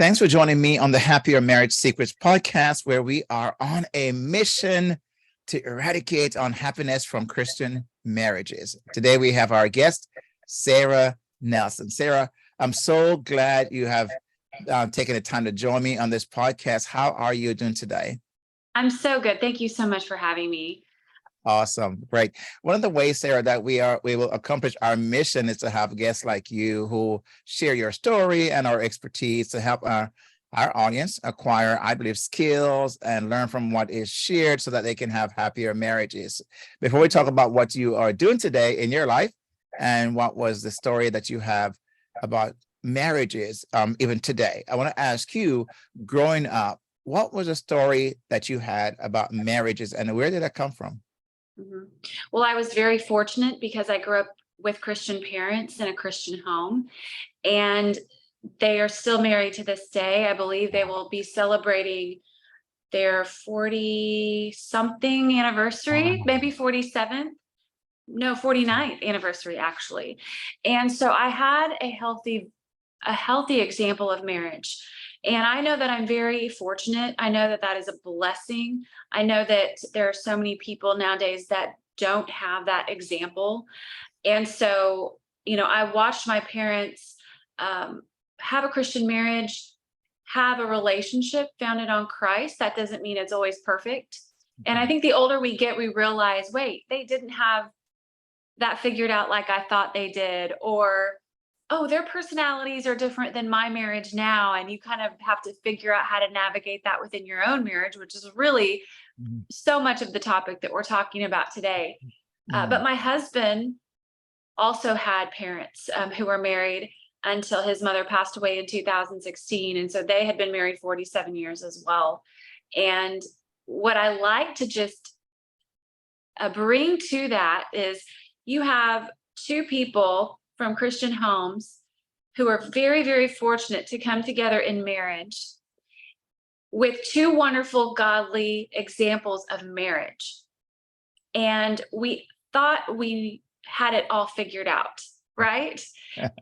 Thanks for joining me on the Happier Marriage Secrets podcast, where we are on a mission to eradicate unhappiness from Christian marriages. Today, we have our guest, Sarah Nelson. Sarah, I'm so glad you have taken the time to join me on this podcast. How are you doing today? I'm so good. Thank you so much for having me. Awesome. Great. One of the ways, Sarah, that we will accomplish our mission is to have guests like you who share your story and our expertise to help our audience acquire, I believe, skills and learn from what is shared so that they can have happier marriages. Before we talk about what you are doing today in your life and what was the story that you have about marriages, even today, I want to ask you, growing up, what was a story that you had about marriages and where did that come from? Well, I was very fortunate because I grew up with Christian parents in a Christian home, and they are still married to this day. I believe they will be celebrating their 40-something anniversary, maybe 47th. No, 49th anniversary, actually. And so I had a healthy example of marriage. And I know that I'm very fortunate. I know that that is a blessing. I know that there are so many people nowadays that don't have that example. And so, I watched my parents have a Christian marriage, have a relationship founded on Christ. That doesn't mean it's always perfect. And I think the older we get, we realize, wait, they didn't have that figured out like I thought they did, or oh, their personalities are different than my marriage now. And you kind of have to figure out how to navigate that within your own marriage, which is really so much of the topic that we're talking about today. But my husband also had parents who were married until his mother passed away in 2016. And so they had been married 47 years as well. And what I like to just bring to that is you have two people from Christian homes who are very, very fortunate to come together in marriage with two wonderful, godly examples of marriage. And we thought we had it all figured out, right?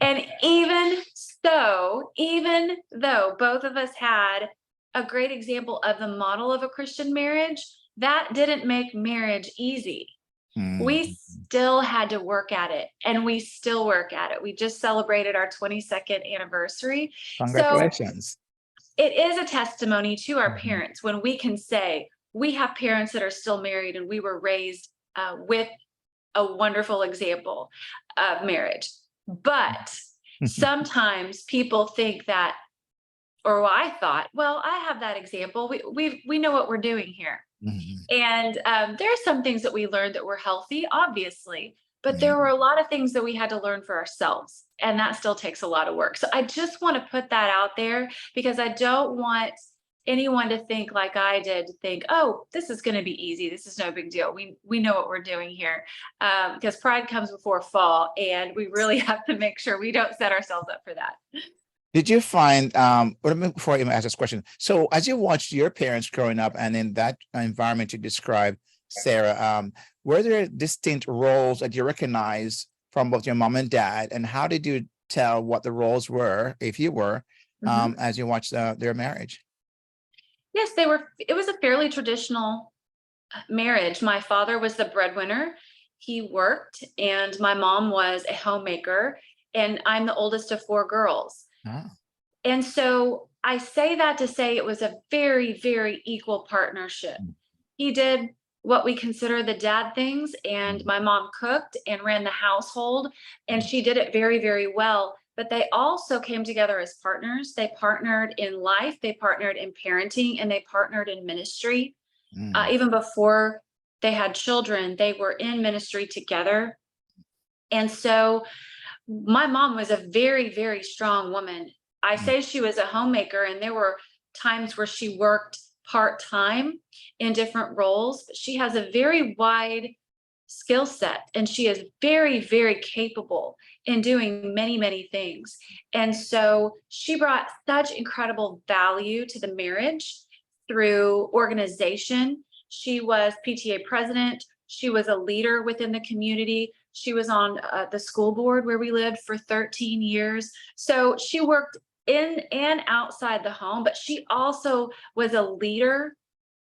And even though both of us had a great example of the model of a Christian marriage, that didn't make marriage easy. We still had to work at it, and we still work at it. We just celebrated our 22nd anniversary. Congratulations. So it is a testimony to our parents when we can say we have parents that are still married and we were raised with a wonderful example of marriage. But sometimes people think that, or I thought, well, I have that example. We know what we're doing here. And there are some things that we learned that were healthy, obviously, but there were a lot of things that we had to learn for ourselves. And that still takes a lot of work. So I just want to put that out there because I don't want anyone to think like I did, to think, oh, this is going to be easy. This is no big deal. We know what we're doing here, because pride comes before a fall. And we really have to make sure we don't set ourselves up for that. Did you find, before I even ask this question, so as you watched your parents growing up and in that environment you described, Sarah, were there distinct roles that you recognized from both your mom and dad? And how did you tell what the roles were, if you were, as you watched their marriage? Yes, they were. It was a fairly traditional marriage. My father was the breadwinner. He worked, and my mom was a homemaker, and I'm the oldest of four girls. And so I say that to say it was a very, very equal partnership. He did what we consider the dad things, and my mom cooked and ran the household, and she did it very, very well. But they also came together as partners. They partnered in life, they partnered in parenting, and they partnered in ministry. Even before they had children, they were in ministry together. And so my mom was a very, very strong woman. I say she was a homemaker, and there were times where she worked part-time in different roles, but she has a very wide skill set, and she is very, very capable in doing many, many things. And so she brought such incredible value to the marriage through organization. She was PTA president. She was a leader within the community. She was on the school board where we lived for 13 years. So she worked in and outside the home, but she also was a leader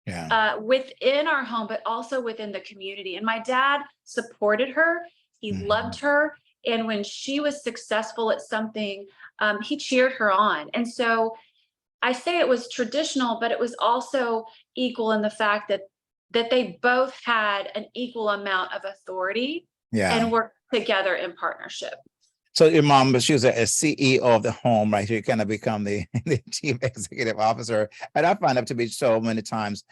Yeah. within our home, but also within the community. And my dad supported her. He Mhm. loved her. And when she was successful at something, he cheered her on. And so I say it was traditional, but it was also equal in the fact that they both had an equal amount of authority Yeah. and worked together in partnership. So your mom, she was a CEO of the home, right? So you kind of become the, the chief executive officer. And I find that to be so many times,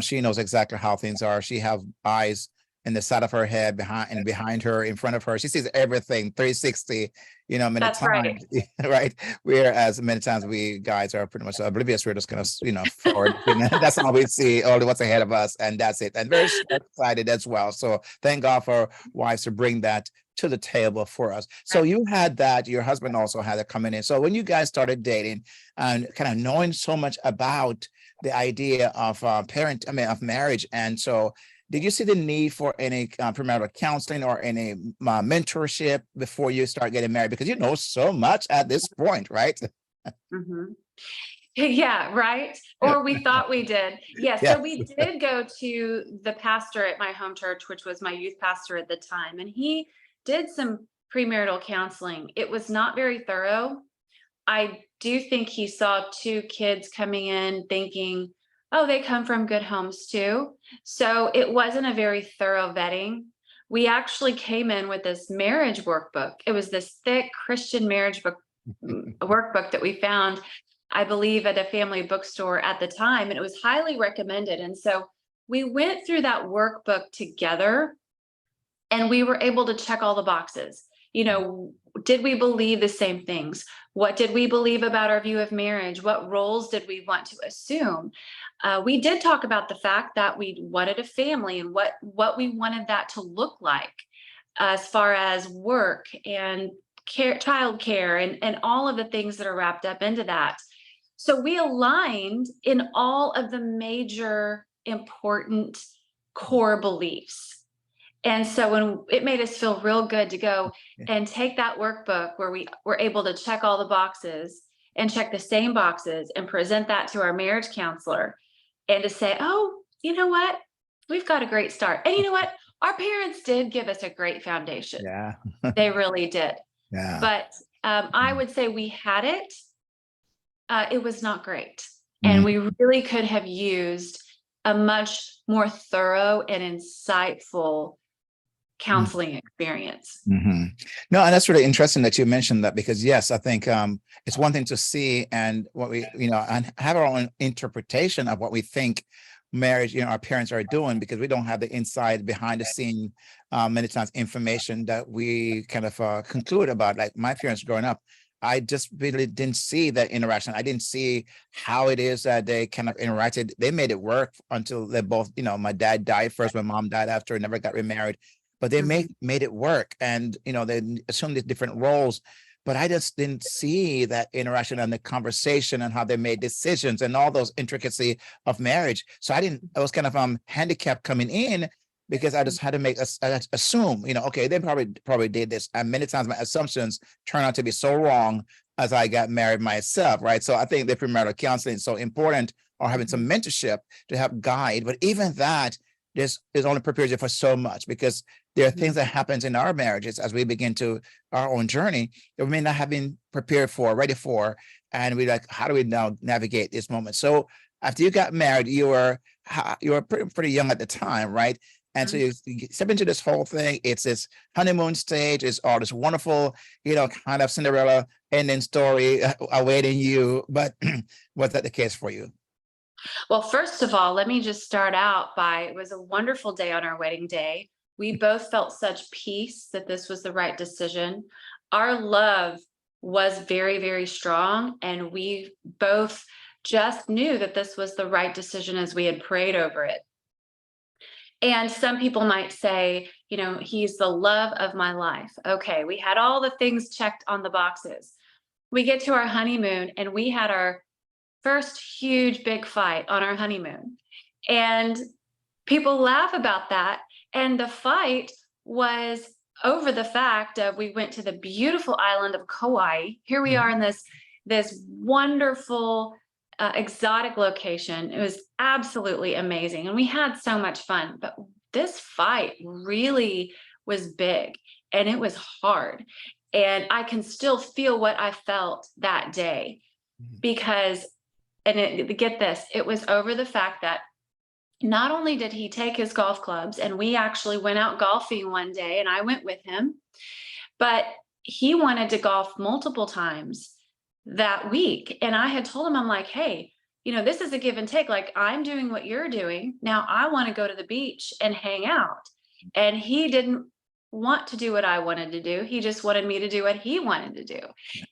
she knows exactly how things are. She have eyes in the side of her head, behind her, in front of her. She sees everything 360, many That's right. times, right? Whereas many times we guys are pretty much oblivious. We're just kind of, forward. That's all we see, all what's ahead of us, and that's it. And very short-sighted as well. So thank God for wives to bring that to the table for us. So you had that, your husband also had it coming in. So when you guys started dating and kind of knowing so much about the idea of of marriage, and so did you see the need for any premarital counseling or any mentorship before you start getting married? Because you know so much at this point, right? Mhm. Yeah, right. Or we thought we did. Yeah. So Yes. we did go to the pastor at my home church, which was my youth pastor at the time, and he did some premarital counseling. It was not very thorough. I do think he saw two kids coming in thinking, oh, they come from good homes too. So it wasn't a very thorough vetting. We actually came in with this marriage workbook. It was this thick Christian marriage book workbook that we found, I believe, at a family bookstore at the time, and it was highly recommended. And so we went through that workbook together, and we were able to check all the boxes. Did we believe the same things? What did we believe about our view of marriage? What roles did we want to assume? We did talk about the fact that we wanted a family and what we wanted that to look like, as far as work and care, child care, and all of the things that are wrapped up into that. So we aligned in all of the major important core beliefs. And so when it made us feel real good to go and take that workbook where we were able to check all the boxes and check the same boxes and present that to our marriage counselor, and to say, oh, you know what? We've got a great start. And you know what? Our parents did give us a great foundation. Yeah. They really did. Yeah. But I would say we had it. It was not great. Mhm. And we really could have used a much more thorough and insightful counseling experience. Mm-hmm. No, and that's really interesting that you mentioned that, because yes, I think it's one thing to see and what we, and have our own interpretation of what we think marriage, our parents are doing, because we don't have the inside behind the scene, many times information that we kind of conclude about. Like my parents growing up, I just really didn't see that interaction. I didn't see how it is that they kind of interacted. They made it work until they both, my dad died first, my mom died after, never got remarried, but they Mhm. made it work. And, they assumed these different roles, but I just didn't see that interaction and the conversation and how they made decisions and all those intricacy of marriage. So I was kind of handicapped coming in, because I just had to make us assume, okay, they probably did this. And many times my assumptions turn out to be so wrong as I got married myself, right? So I think the premarital counseling is so important, or having some mentorship to help guide. But even that, this is only prepares you for so much, because there are things that happens in our marriages as we begin to our own journey that we may not have been prepared for, ready for. And we like, how do we now navigate this moment? So after you got married, you were pretty young at the time, right? And so you step into this whole thing. It's this honeymoon stage. It's all this wonderful, kind of Cinderella ending story awaiting you. But was that the case for you? Well, first of all, let me just start out by, it was a wonderful day on our wedding day. We both felt such peace that this was the right decision. Our love was very, very strong, and we both just knew that this was the right decision as we had prayed over it. And some people might say, he's the love of my life. Okay, we had all the things checked on the boxes. We get to our honeymoon, and we had our first huge big fight on our honeymoon. And people laugh about that. And the fight was over the fact of, we went to the beautiful island of Kauai. Here we are in this this wonderful, exotic location. It was absolutely amazing. And we had so much fun, but this fight really was big and it was hard. And I can still feel what I felt that day because, get this, it was over the fact that not only did he take his golf clubs, and we actually went out golfing one day and I went with him, but he wanted to golf multiple times that week. And I had told him, I'm like, hey, this is a give and take. Like, I'm doing what you're doing. Now I want to go to the beach and hang out. And he didn't want to do what I wanted to do. He just wanted me to do what he wanted to do.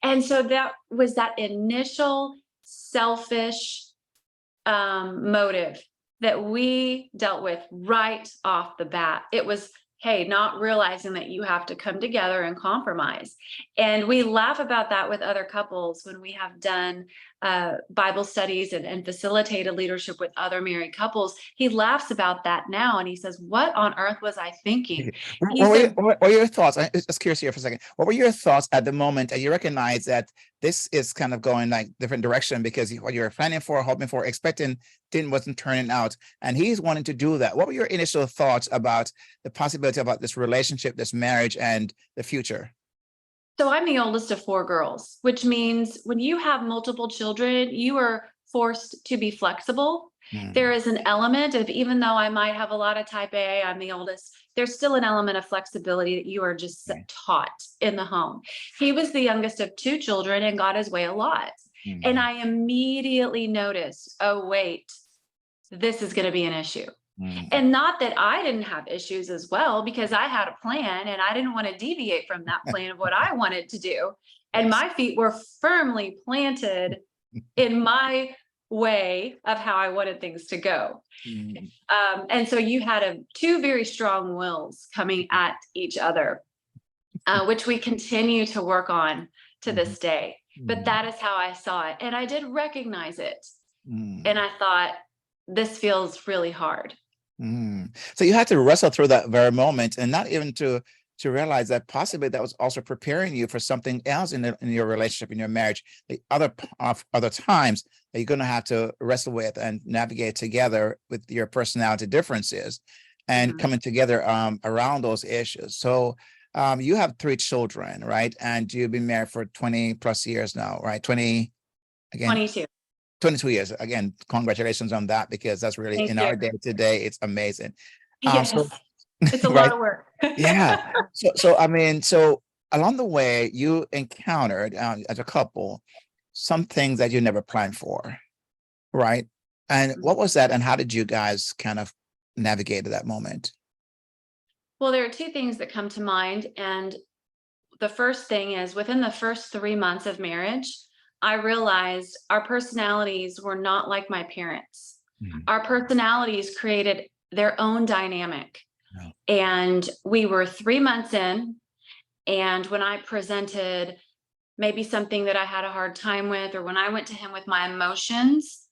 And so that was that initial selfish motive that we dealt with right off the bat. It was, hey, not realizing that you have to come together and compromise. And we laugh about that with other couples when we have done Bible studies and facilitated leadership with other married couples. He laughs about that now. And he says, what on earth was I thinking? He said, what were your thoughts? I'm just curious here for a second. What were your thoughts at the moment? And you recognize that this is kind of going like different direction because what you're planning for, hoping for, expecting wasn't turning out. And he's wanting to do that. What were your initial thoughts about the possibility about this relationship, this marriage, and the future? so I'm the oldest of 4 girls, which means when you have multiple children, you are forced to be flexible. There is an element of, even though I might have a lot of type A, I'm the oldest, there's still an element of flexibility that you are just taught in the home. He was the youngest of 2 children and got his way a lot. And I immediately noticed, oh, wait, this is going to be an issue. And not that I didn't have issues as well, because I had a plan and I didn't want to deviate from that plan of what I wanted to do. And my feet were firmly planted in my way of how I wanted things to go. And so you had 2 very strong wills coming at each other, which we continue to work on to this day. But that is how I saw it. And I did recognize it. And I thought, this feels really hard. So you had to wrestle through that very moment, and not even to realize that possibly that was also preparing you for something else in your relationship, in your marriage, the other times that you're going to have to wrestle with and navigate together with your personality differences and coming together around those issues. So you have 3 children, right? And you've been married for 20 plus years now, right? 22 years. Again, congratulations on that, because that's really Thank in you. our day today, it's amazing. Yes, it's a right? lot of work. Yeah. So I mean, so along the way, you encountered as a couple some things that you never planned for, right? And what was that, and how did you guys kind of navigate that moment? Well, there are 2 things that come to mind. And the first thing is, within the first 3 months of marriage, I realized our personalities were not like my parents. Our personalities created their own dynamic. And we were 3 months in. And when I presented maybe something that I had a hard time with, or when I went to him with my emotions,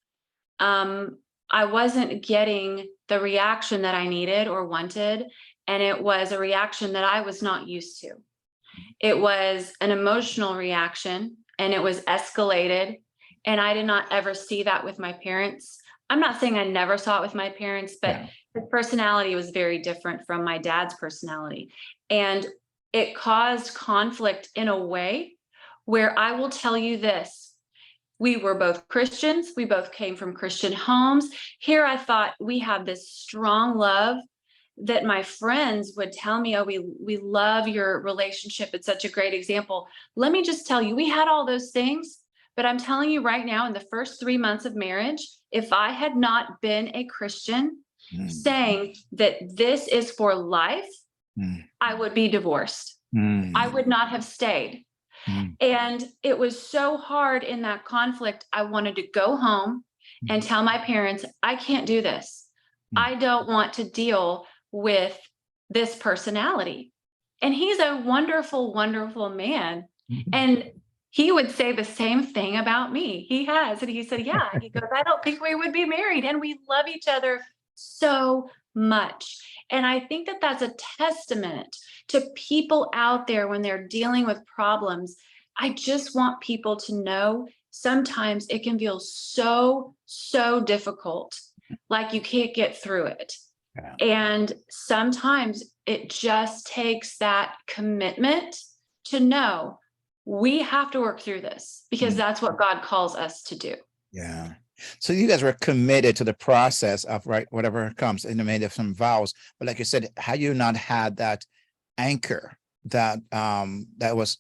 I wasn't getting the reaction that I needed or wanted. And it was a reaction that I was not used to. It was an emotional reaction, and it was escalated. And I did not ever see that with my parents. I'm not saying I never saw it with my parents, but his personality was very different from my dad's personality. And it caused conflict in a way where, I will tell you this, we were both Christians. We both came from Christian homes. Here I thought we had this strong love that my friends would tell me, oh, we love your relationship. It's such a great example. Let me just tell you, we had all those things, but I'm telling you right now, in the first 3 months of marriage, if I had not been a Christian saying that this is for life, I would be divorced. I would not have stayed. And it was so hard in that conflict. I wanted to go home and tell my parents, I can't do this. I don't want to deal with this personality. And he's a wonderful, wonderful man. And he would say the same thing about me. He has. And he said, yeah, he goes, I don't think we would be married. And we love each other so much. And I think that that's a testament to people out there when they're dealing with problems. I just want people to know sometimes it can feel so, so difficult, like you can't get through it. Yeah. And sometimes it just takes that commitment to know we have to work through this because that's what God calls us to do. Yeah. So you guys were committed to the process of whatever comes in the made of some vows. But like you said, had you not had that anchor that that was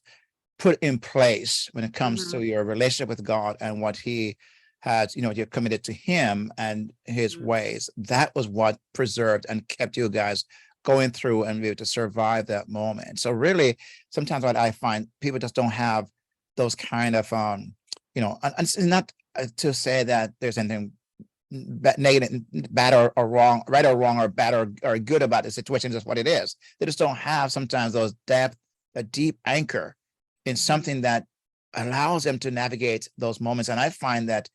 put in place when it comes to your relationship with God and what he has, you're committed to him and his ways, that was what preserved and kept you guys going through and be able to survive that moment. So really, sometimes what I find, people just don't have those kind of, and it's not to say that there's anything negative, bad or wrong, right or wrong, or bad or good about the situation, just what it is. They just don't have sometimes those depth, a deep anchor in something that allows them to navigate those moments. And I find that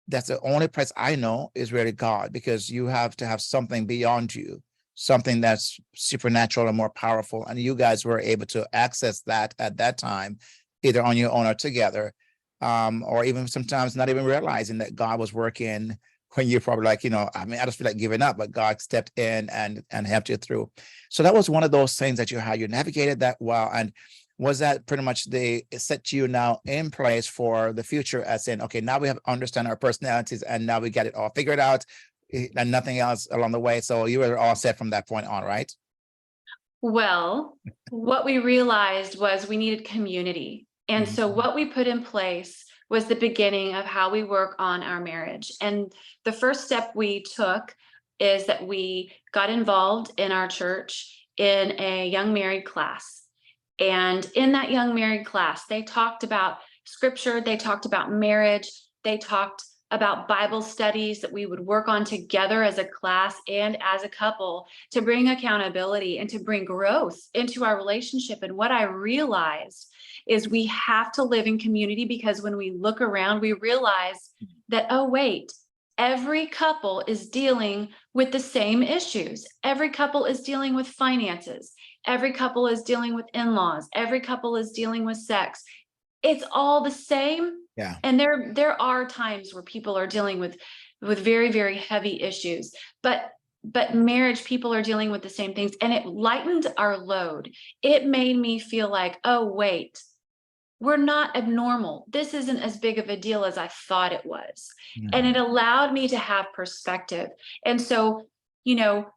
that's the only place I know is really God, because you have to have something beyond you, something that's supernatural and more powerful. And you guys were able to access that at that time, either on your own or together, or even sometimes not even realizing that God was working when you're probably like, I just feel like giving up, but God stepped in and helped you through. So that was one of those things that you navigated that well. And was that pretty much it set you now in place for the future, as in, okay, now we have understand our personalities and now we get it all figured out and nothing else along the way. So you were all set from that point on, right? Well, what we realized was we needed community. And so what we put in place was the beginning of how we work on our marriage. And the first step we took is that we got involved in our church in a young married class. And in that young married class, they talked about scripture, they talked about marriage, they talked about Bible studies that we would work on together as a class and as a couple to bring accountability and to bring growth into our relationship. And what I realized is we have to live in community, because when we look around, we realize that, oh, wait, every couple is dealing with the same issues. Every couple is dealing with finances. Every couple is dealing with in-laws. Every couple is dealing with sex. It's all the same. Yeah. And there are times where people are dealing with very, very heavy issues, but marriage, people are dealing with the same things, and it lightened our load. It made me feel like, oh, wait, we're not abnormal. This isn't as big of a deal as I thought it was. And it allowed me to have perspective. And so,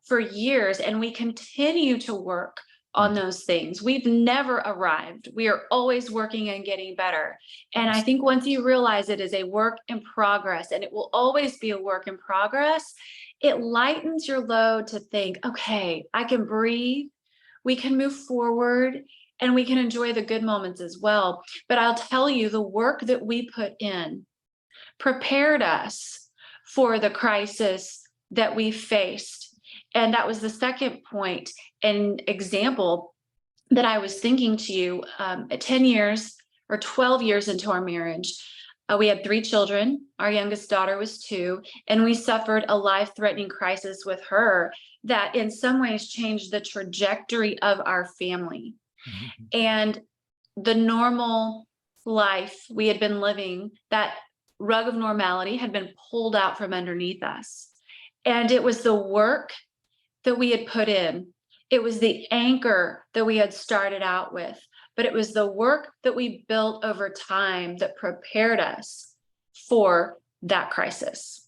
for years, and we continue to work on those things. We've never arrived. We are always working and getting better. And I think once you realize it is a work in progress, and it will always be a work in progress, it lightens your load to think, okay, I can breathe, we can move forward, and we can enjoy the good moments as well. But I'll tell you, the work that we put in prepared us for the crisis that we faced. And that was the second point and example that I was thinking to you. At 10 years or 12 years into our marriage, we had 3 children. Our youngest daughter was 2, and we suffered a life-threatening crisis with her that in some ways changed the trajectory of our family. And the normal life we had been living, that rug of normality had been pulled out from underneath us. And it was the work that we had put in. It was the anchor that we had started out with, but it was the work that we built over time that prepared us for that crisis.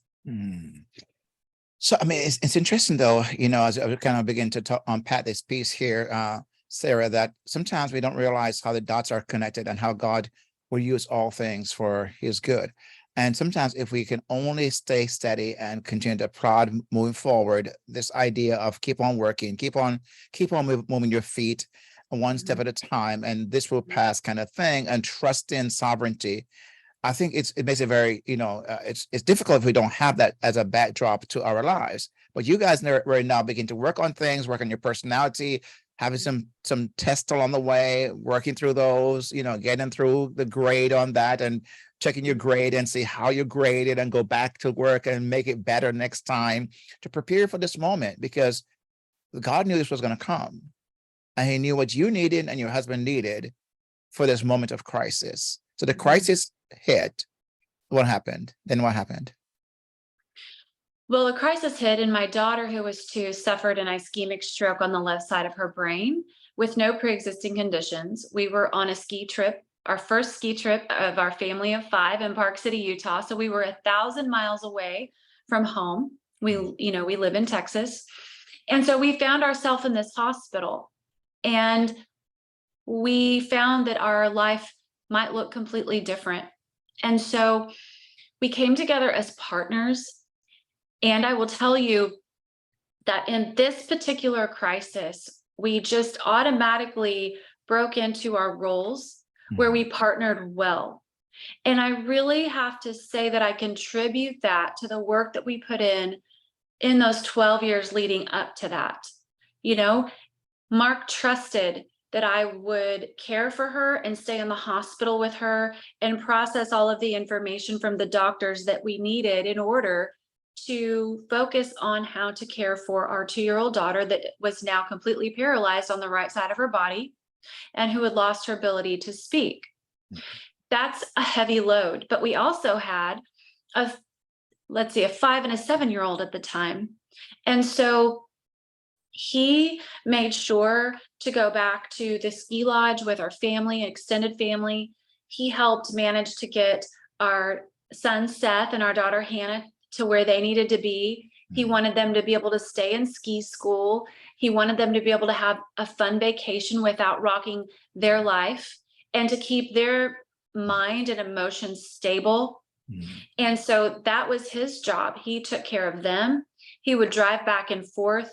So, I mean, it's interesting though, as I kind of begin to unpack this piece here, Sarah, that sometimes we don't realize how the dots are connected and how God will use all things for his good. And sometimes if we can only stay steady and continue to prod moving forward, this idea of keep on working, keep on moving your feet one step at a time, and this will pass kind of thing, and trust in sovereignty. I think it makes it very, it's difficult if we don't have that as a backdrop to our lives. But you guys right now begin to work on things, work on your personality, having some tests along the way, working through those, getting through the grade on that and checking your grade and see how you graded and go back to work and make it better next time to prepare for this moment, because God knew this was going to come, and he knew what you needed and your husband needed for this moment of crisis. So the crisis hit. What happened? Then what happened? Well, a crisis hit, and my daughter, who was 2, suffered an ischemic stroke on the left side of her brain with no pre-existing conditions. We were on a ski trip, our first ski trip of our family of 5 in Park City, Utah. So we were 1,000 miles away from home. We live in Texas. And so we found ourselves in this hospital, and we found that our life might look completely different. And so we came together as partners. And I will tell you that in this particular crisis, we just automatically broke into our roles where we partnered well. And I really have to say that I contribute that to the work that we put in those 12 years leading up to that. You know, Mark trusted that I would care for her and stay in the hospital with her and process all of the information from the doctors that we needed in order to focus on how to care for our 2-year-old daughter that was now completely paralyzed on the right side of her body and who had lost her ability to speak. That's a heavy load. But we also had a 5 and a 7-year-old at the time. And so he made sure to go back to the ski lodge with our family, extended family. He helped manage to get our son Seth and our daughter Hannah to where they needed to be. He wanted them to be able to stay in ski school. He wanted them to be able to have a fun vacation without rocking their life and to keep their mind and emotions stable. And so that was his job. He took care of them. He would drive back and forth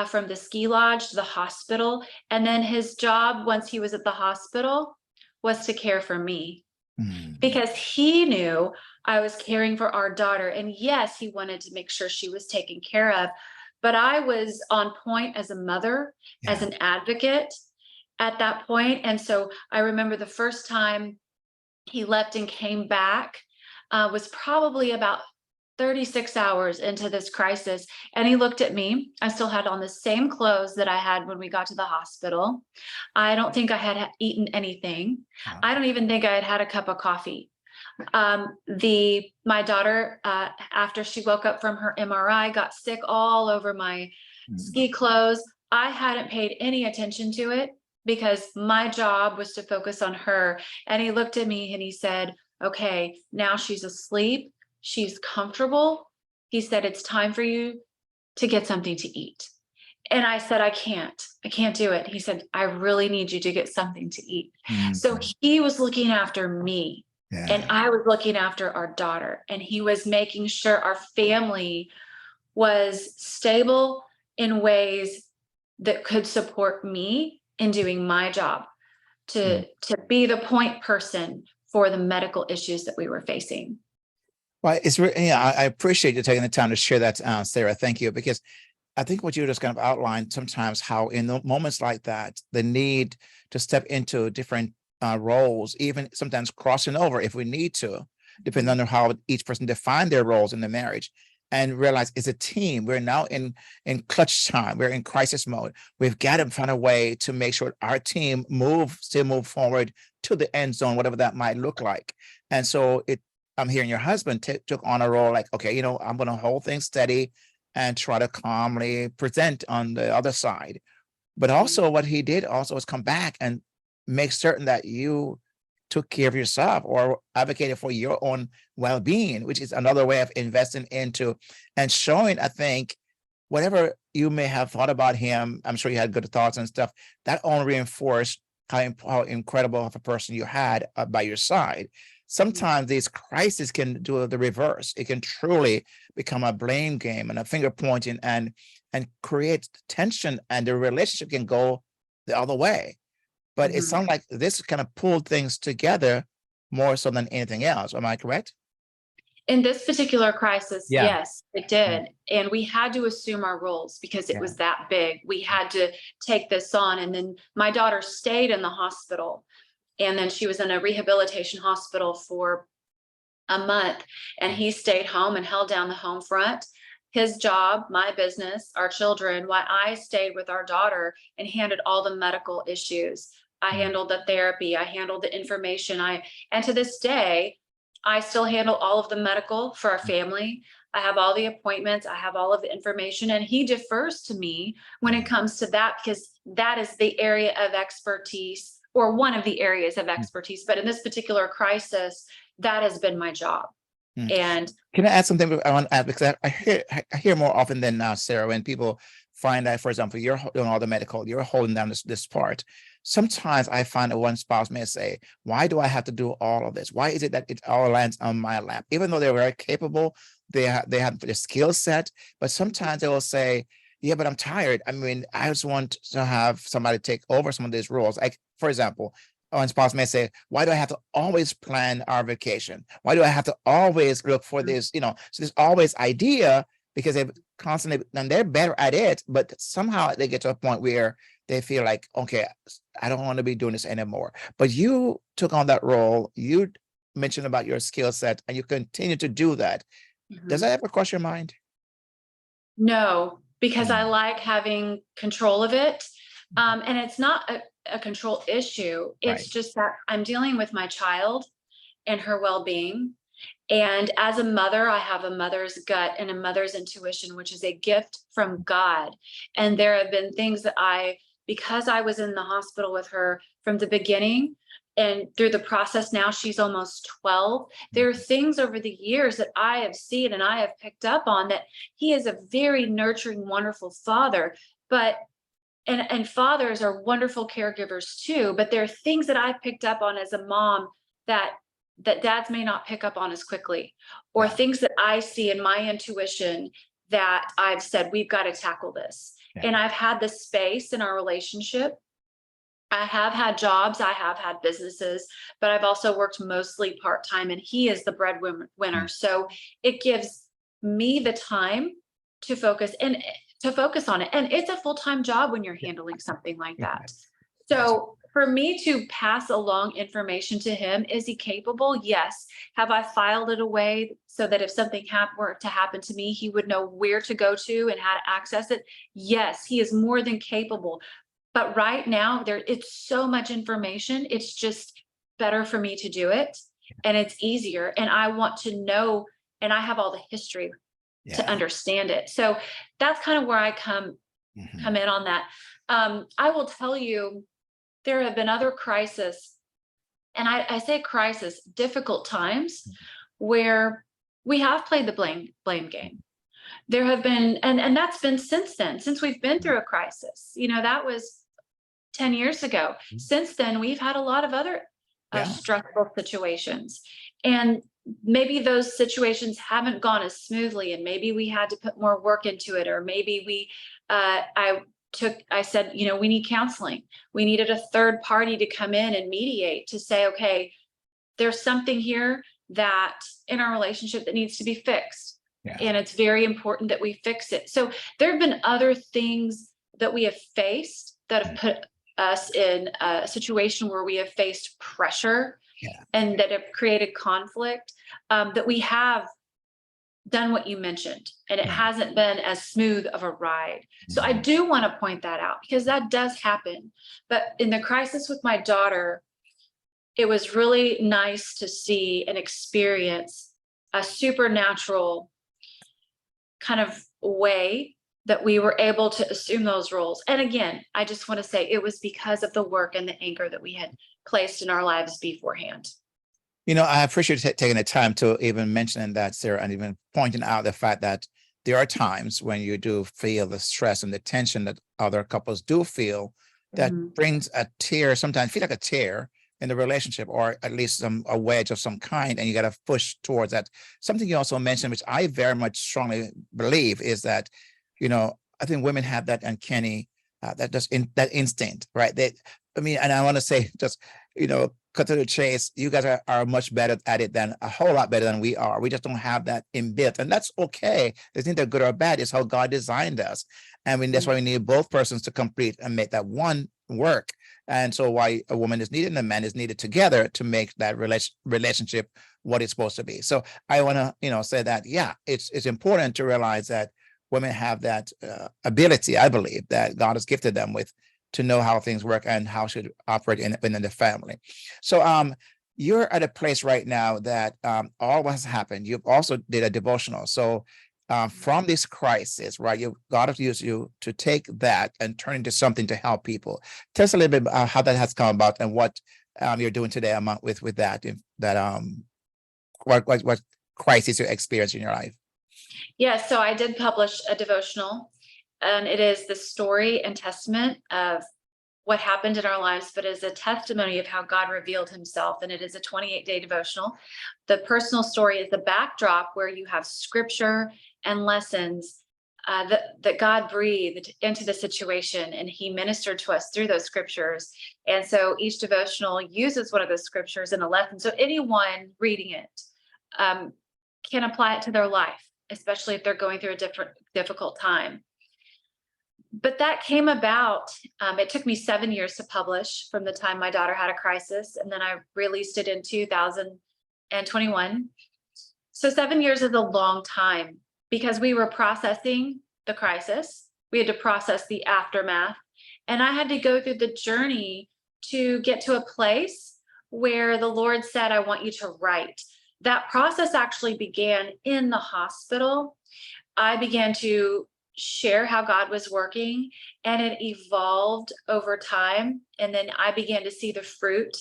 from the ski lodge to the hospital. And then his job, once he was at the hospital, was to care for me. Because he knew I was caring for our daughter. And yes, he wanted to make sure she was taken care of. But I was on point as a mother, as an advocate at that point. And so I remember the first time he left and came back was probably about 36 hours into this crisis. And he looked at me. I still had on the same clothes that I had when we got to the hospital. I don't think I had eaten anything. I don't even think I had had a cup of coffee. My daughter, after she woke up from her MRI, got sick all over my ski clothes. I hadn't paid any attention to it because my job was to focus on her. And he looked at me and he said, okay, now she's asleep. She's comfortable. He said, it's time for you to get something to eat. And I said, I can't do it. He said, I really need you to get something to eat. So he was looking after me and I was looking after our daughter, and he was making sure our family was stable in ways that could support me in doing my job to be the point person for the medical issues that we were facing. Well, it's really, I appreciate you taking the time to share that, Sarah. Thank you, because I think what you just kind of outlined sometimes how in the moments like that, the need to step into different roles, even sometimes crossing over if we need to, depending on how each person define their roles in the marriage, and realize it's a team. We're now in clutch time. We're in crisis mode. We've got to find a way to make sure our team still move forward to the end zone, whatever that might look like. And so I'm hearing your husband took on a role like, okay, I'm going to hold things steady and try to calmly present on the other side. But also what he did also was come back and make certain that you took care of yourself or advocated for your own well-being, which is another way of investing into and showing, I think, whatever you may have thought about him, I'm sure you had good thoughts and stuff, that only reinforced how incredible of a person you had by your side. Sometimes these crises can do the reverse. It can truly become a blame game and a finger pointing and create tension, and the relationship can go the other way. But it sounds like this kind of pulled things together more so than anything else. Am I correct? In this particular crisis, yes, it did. And we had to assume our roles because it was that big. We had to take this on. And then my daughter stayed in the hospital. And then she was in a rehabilitation hospital for a month. And he stayed home and held down the home front. His job, my business, our children, while I stayed with our daughter and handled all the medical issues. I handled the therapy, I handled the information. And to this day, I still handle all of the medical for our family. I have all the appointments, I have all of the information, and he defers to me when it comes to that, because that is the area of expertise, or one of the areas of expertise. But in this particular crisis, that has been my job. Mm. And Can I add something I want to add? Because I hear more often than now, Sarah, when people find that, for example, you're doing all the medical, you're holding down this part. Sometimes I find that one spouse may say, why do I have to do all of this? Why is it that it all lands on my lap? Even though they're very capable, they have the skill set, but sometimes they will say, yeah, but I'm tired. I mean, I just want to have somebody take over some of these roles. Like, for example, one spouse may say, why do I have to always plan our vacation? Why do I have to always look for this? So there's always idea, because they've constantly, and they're better at it, but somehow they get to a point where they feel like, okay, I don't want to be doing this anymore. But you took on that role. You mentioned about your skill set, and you continue to do that. Does that ever cross your mind? No, because I like having control of it. And it's not a control issue. It's just that I'm dealing with my child and her well-being. And as a mother, I have a mother's gut and a mother's intuition, which is a gift from God. And there have been things that because I was in the hospital with her from the beginning, and through the process, now she's almost 12. There are things over the years that I have seen and I have picked up on, that he is a very nurturing, wonderful father. But and fathers are wonderful caregivers too. But there are things that I picked up on as a mom that dads may not pick up on as quickly, or things that I see in my intuition that I've said, we've got to tackle this. And I've had the space in our relationship. I have had jobs, I have had businesses, but I've also worked mostly part-time, and he is the breadwinner. So it gives me the time to focus on it. And it's a full-time job when you're handling something like that. So for me to pass along information to him, is he capable? Yes. Have I filed it away so that if something were to happen to me, he would know where to go to and how to access it? Yes, he is more than capable. But right now, it's so much information. It's just better for me to do it, and it's easier. And I want to know, and I have all the history to understand it. So that's kind of where I come in on that. I will tell you, there have been other crises, and I say crisis, difficult times, where we have played the blame game. There have been, and that's been since then, since we've been through a crisis. That was 10 years ago. Since then, we've had a lot of other stressful situations, and maybe those situations haven't gone as smoothly, and maybe we had to put more work into it, or maybe I said, we need counseling. We needed a third party to come in and mediate, to say, okay, there's something here that in our relationship that needs to be fixed. And it's very important that we fix it. So there have been other things that we have faced that have put us in a situation where we have faced pressure and that have created conflict, that we have done what you mentioned, and it hasn't been as smooth of a ride. So I do want to point that out, because that does happen. But in the crisis with my daughter, it was really nice to see and experience a supernatural kind of way that we were able to assume those roles. And again, I just want to say it was because of the work and the anchor that we had placed in our lives beforehand. I appreciate taking the time to even mention that, Sarah, and even pointing out the fact that there are times when you do feel the stress and the tension that other couples do feel, that brings a tear, sometimes feel like a tear in the relationship, or at least a wedge of some kind, and you got to push towards that. Something you also mentioned, which I very much strongly believe, is that, I think women have that uncanny, that instinct, right? And I want to say, just, cut to the chase, you guys are much better at it, than a whole lot better than we are. We just don't have that inbuilt, and that's okay. It's neither good or bad. It's how God designed us. That's why we need both persons to complete and make that one work. And so why a woman is needed and a man is needed together to make that relationship what it's supposed to be. So I want to, say that, it's important to realize that women have that ability, I believe, that God has gifted them with, to know how things work and how should operate in the family. So you're at a place right now that all has happened. You've also did a devotional. So from this crisis, right, God has used you to take that and turn into something to help people. Tell us a little bit about how that has come about and what you're doing today with that, what crisis you experienced in your life. Yeah, so I did publish a devotional, and it is the story and testament of what happened in our lives, but as a testimony of how God revealed himself. And it is a 28-day devotional. The personal story is the backdrop where you have scripture and lessons that God breathed into the situation, and he ministered to us through those scriptures. And so each devotional uses one of those scriptures in a lesson. So anyone reading it can apply it to their life, especially if they're going through a difficult time. But that came about, it took me 7 years to publish from the time my daughter had a crisis, and then I released it in 2021. So 7 years is a long time because we were processing the crisis. We had to process the aftermath, and I had to go through the journey to get to a place where the Lord said, I want you to write. That process actually began in the hospital. I began to share how God was working, and it evolved over time. And then I began to see the fruit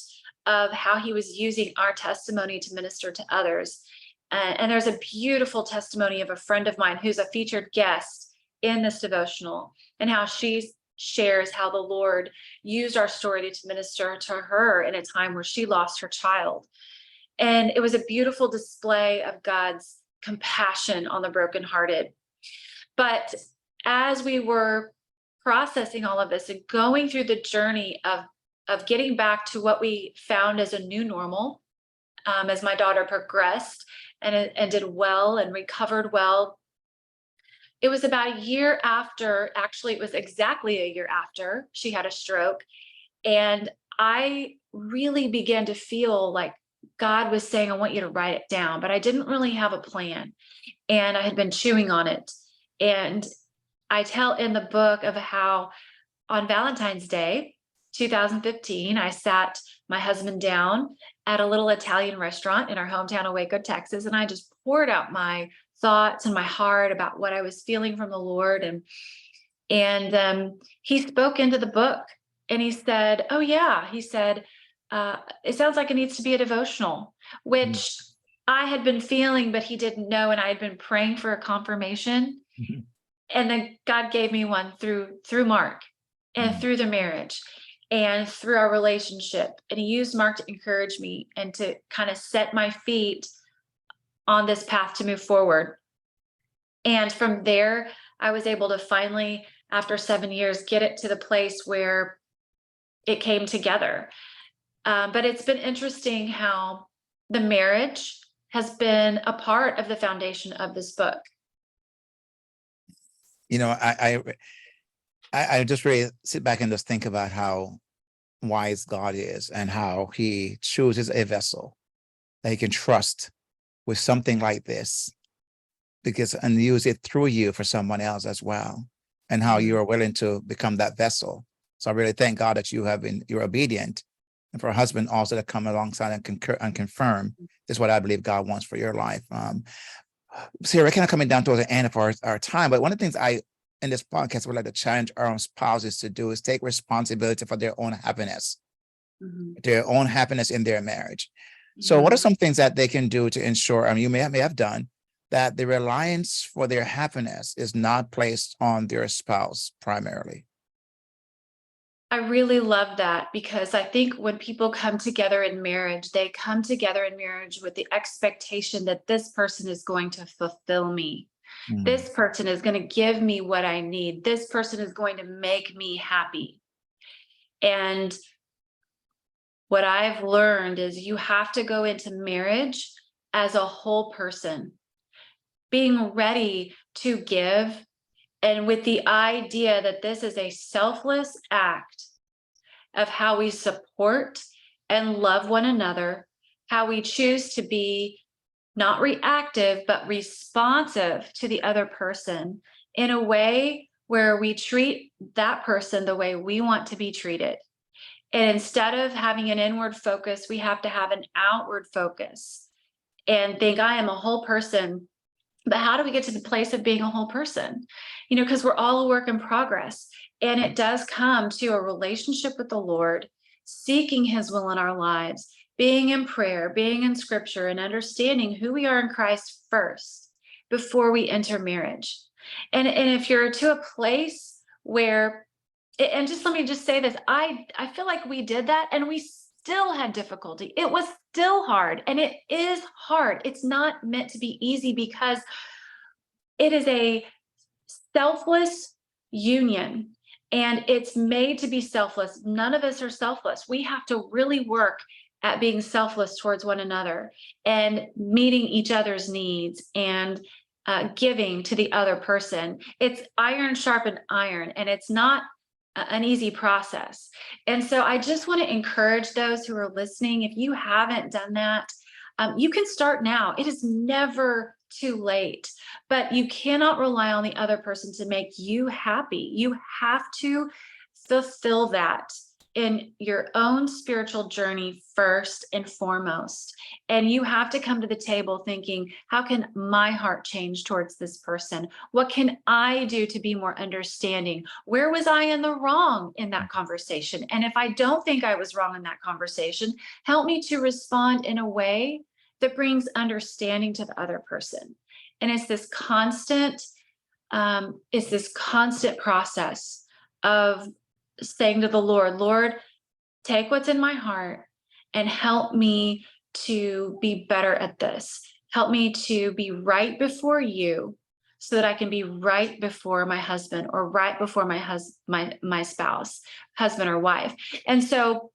of how he was using our testimony to minister to others. And there's a beautiful testimony of a friend of mine who's a featured guest in this devotional, and how she shares how the Lord used our story to minister to her in a time where she lost her child. And it was a beautiful display of God's compassion on the brokenhearted. But as we were processing all of this and going through the journey of getting back to what we found as a new normal, as my daughter progressed and did well and recovered well, it was about a year after, actually, it was exactly a year after she had a stroke. And I really began to feel like God was saying, I want you to write it down, but I didn't really have a plan. And I had been chewing on it. And I tell in the book of how on Valentine's Day, 2015, I sat my husband down at a little Italian restaurant in our hometown of Waco, Texas, and I just poured out my thoughts and my heart about what I was feeling from the Lord. And he spoke into the book, and he said, oh yeah, he said, it sounds like it needs to be a devotional, which I had been feeling, but he didn't know. And I had been praying for a confirmation. Mm-hmm. And then God gave me one through Mark and through the marriage and through our relationship. And he used Mark to encourage me and to kind of set my feet on this path to move forward. And from there, I was able to finally, after 7 years, get it to the place where it came together. But it's been interesting how the marriage has been a part of the foundation of this book. You know, I just really sit back and just think about how wise God is and how he chooses a vessel that he can trust with something like this, and use it through you for someone else as well, and how you are willing to become that vessel. So I really thank God that you're obedient, and for a husband also to come alongside and concur and confirm is what I believe God wants for your life. So we're kind of coming down to the end of our time, but one of the things in this podcast would like to challenge our spouses to do is take responsibility for their own happiness, their own happiness in their marriage. So what are some things that they can do to ensure, you may have done, that the reliance for their happiness is not placed on their spouse primarily? I really love that, because I think when people come together in marriage, they come together in marriage with the expectation that this person is going to fulfill me. This person is going to give me what I need. This person is going to make me happy. And what I've learned is you have to go into marriage as a whole person, being ready to give, and with the idea that this is a selfless act of how we support and love one another, how we choose to be not reactive, but responsive to the other person in a way where we treat that person the way we want to be treated. And instead of having an inward focus, we have to have an outward focus and think, I am a whole person. But how do we get to the place of being a whole person? Because we're all a work in progress. And it does come to a relationship with the Lord, seeking his will in our lives, being in prayer, being in scripture, and understanding who we are in Christ first before we enter marriage. And if you're to a place where, and just let me just say this, I feel like we did that and we still had difficulty. It was still hard, and it is hard. It's not meant to be easy because it is a selfless union, and it's made to be selfless. None of us are selfless. We have to really work at being selfless towards one another and meeting each other's needs and giving to the other person. It's iron sharpened iron, and it's not an easy process. And so I just want to encourage those who are listening, if you haven't done that, you can start now. It is never too late, but you cannot rely on the other person to make you happy. You have to fulfill that in your own spiritual journey first and foremost. And you have to come to the table thinking, how can my heart change towards this person? What can I do to be more understanding? Where was I in the wrong in that conversation? And if I don't think I was wrong in that conversation, help me to respond in a way that brings understanding to the other person. And it's this constant process of saying to the Lord, take what's in my heart and help me to be better at this. Help me to be right before you so that I can be right before my husband or right before my spouse, husband or wife. And so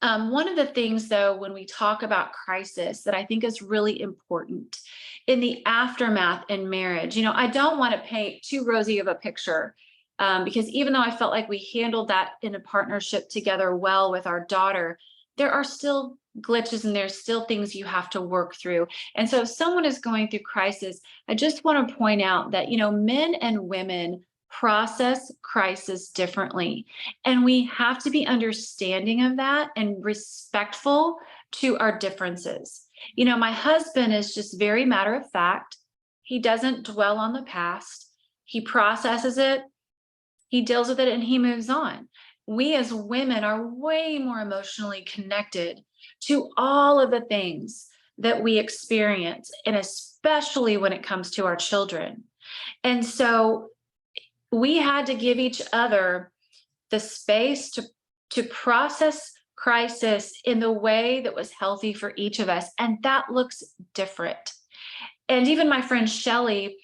one of the things, though, when we talk about crisis that I think is really important in the aftermath in marriage, I don't want to paint too rosy of a picture, because even though I felt like we handled that in a partnership together well with our daughter, there are still glitches and there's still things you have to work through. And so if someone is going through crisis, I just want to point out that, men and women process crisis differently. And we have to be understanding of that and respectful to our differences. My husband is just very matter of fact. He doesn't dwell on the past. He processes it, he deals with it, and he moves on. We as women are way more emotionally connected to all of the things that we experience, and especially when it comes to our children. And so we had to give each other the space to process crisis in the way that was healthy for each of us. And that looks different. And even my friend Shelley,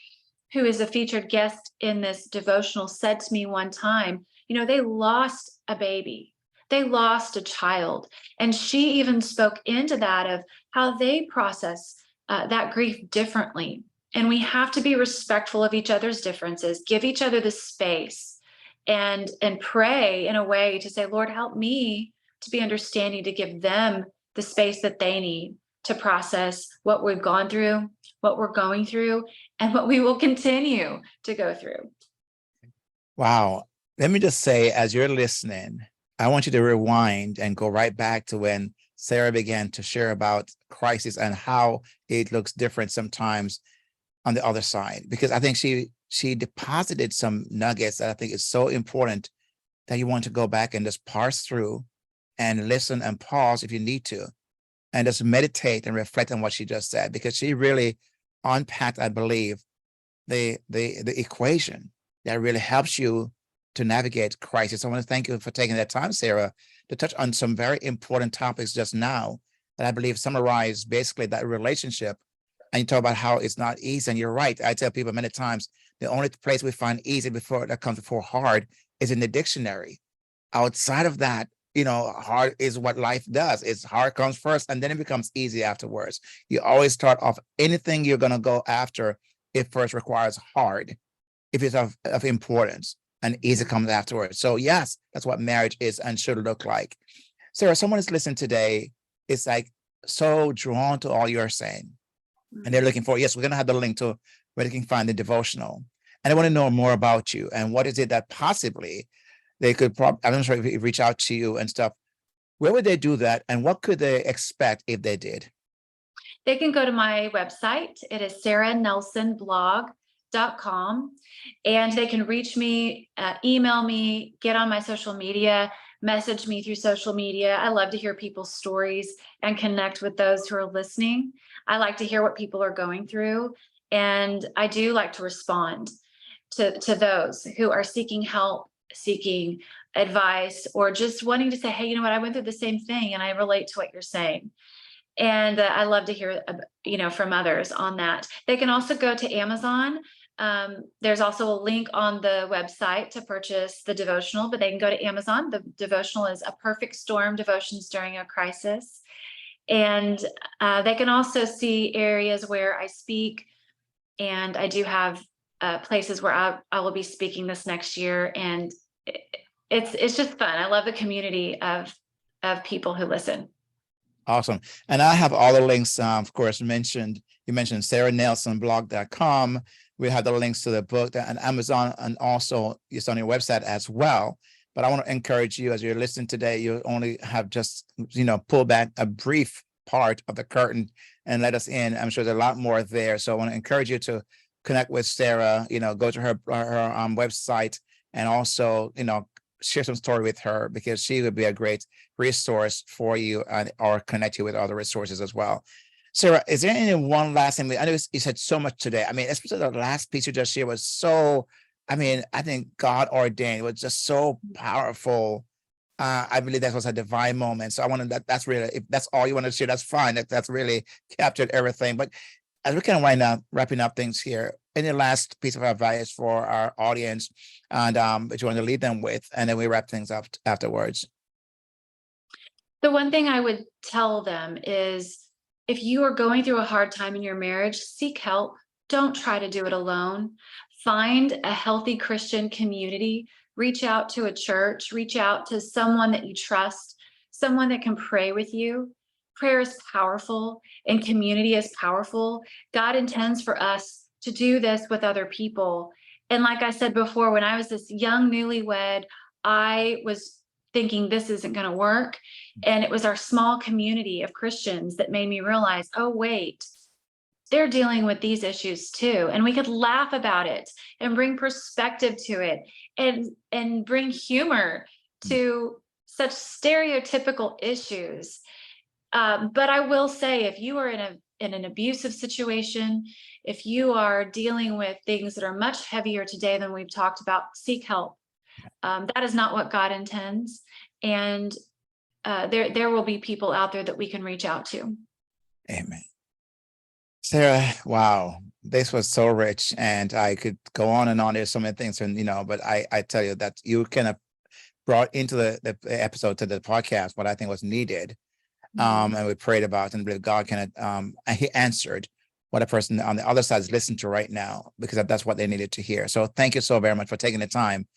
who is a featured guest in this devotional, said to me one time, they lost a baby. They lost a child. And she even spoke into that of how they process that grief differently. And we have to be respectful of each other's differences, give each other the space, and pray in a way to say, Lord, help me to be understanding, to give them the space that they need to process what we've gone through, what we're going through, and what we will continue to go through. Wow. Let me just say, as you're listening, I want you to rewind and go right back to when Sarah began to share about crisis and how it looks different sometimes on the other side, because I think she deposited some nuggets that I think is so important that you want to go back and just parse through and listen and pause if you need to, and just meditate and reflect on what she just said, because she really unpacked, I believe, the equation that really helps you to navigate crisis. I want to thank you for taking that time, Sarah, to touch on some very important topics just now that I believe summarize basically that relationship. And you talk about how it's not easy, and you're right. I tell people many times, the only place we find easy before that comes before hard is in the dictionary. Outside of that, hard is what life does. It's hard comes first, and then it becomes easy afterwards. You always start off anything you're going to go after. It first requires hard, if it's of importance, and easy comes afterwards. So yes, that's what marriage is and should look like. Sarah, someone is listening today, is like so drawn to all you're saying. And they're looking for, yes, we're going to have the link to where they can find the devotional. and they want to know more about you and what is it that possibly they could I'm not sure if reach out to you and stuff, where would they do that? And what could they expect if they did? They can go to my website. It is sarah.nelsonblog.com, and they can reach me, email me, get on my social media, message me through social media. I love to hear people's stories and connect with those who are listening. I like to hear what people are going through, and I do like to respond to those who are seeking help, seeking advice, or just wanting to say, hey, you know what, I went through the same thing and I relate to what you're saying. And I love to hear, from others on that. They can also go to Amazon. There's also a link on the website to purchase the devotional, but they can go to Amazon. The devotional is A Perfect Storm, Devotions During a Crisis. And they can also see areas where I speak. And I do have places where I will be speaking this next year. And it's just fun. I love the community of people who listen. Awesome. And I have all the links, of course, you mentioned sarah.nelsonblog.com. We have the links to the book and Amazon, and also it's on your website as well. But I want to encourage you, as you're listening today, you only have just, pull back a brief part of the curtain and let us in. I'm sure there's a lot more there. So I want to encourage you to connect with Sarah, go to her website, and also, share some story with her, because she would be a great resource for you, or connect you with other resources as well. Sarah, is there any one last thing? I know you said so much today. I mean, especially the last piece you just shared was so, I think God ordained. It was just so powerful. I believe that was a divine moment. So I wanted that's really, if that's all you want to share, that's fine. That's really captured everything. But as we kind of wind up, wrapping up things here, any last piece of advice for our audience, and that you want to lead them with, and then we wrap things up afterwards? The one thing I would tell them is, if you are going through a hard time in your marriage, seek help. Don't try to do it alone. Find a healthy Christian community. Reach out to a church. Reach out to someone that you trust, someone that can pray with you. Prayer is powerful and community is powerful. God intends for us to do this with other people. And like I said before, when I was this young newlywed, I was thinking this isn't going to work. And it was our small community of Christians that made me realize, oh, wait, they're dealing with these issues too. And we could laugh about it and bring perspective to it, and bring humor to such stereotypical issues. But I will say, if you are in an abusive situation, if you are dealing with things that are much heavier today than we've talked about, seek help. That is not what God intends. And there will be people out there that we can reach out to. Amen. Sarah, wow, this was so rich, and I could go on and on. There's so many things, and but I tell you that you kind of brought into the episode, to the podcast, what I think was needed. And we prayed about, and believe God can, and he answered what a person on the other side is listening to right now, because that's what they needed to hear. So thank you so very much for taking the time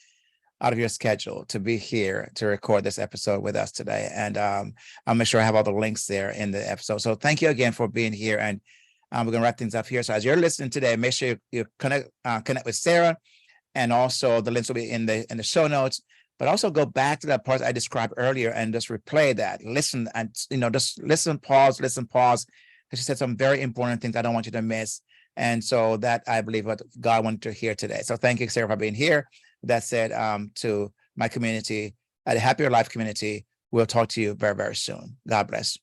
out of your schedule to be here to record this episode with us today. And I'll make sure I have all the links there in the episode. So thank you again for being here. And we're going to wrap things up here. So as you're listening today, make sure you connect with Sarah, and also the links will be in the show notes. But also go back to that part I described earlier and just replay that. Listen, and just listen, pause. Because she said some very important things I don't want you to miss. And so that, I believe, what God wanted to hear today. So thank you, Sarah, for being here. That said, to my community, at the Happier Life community, we'll talk to you very, very soon. God bless.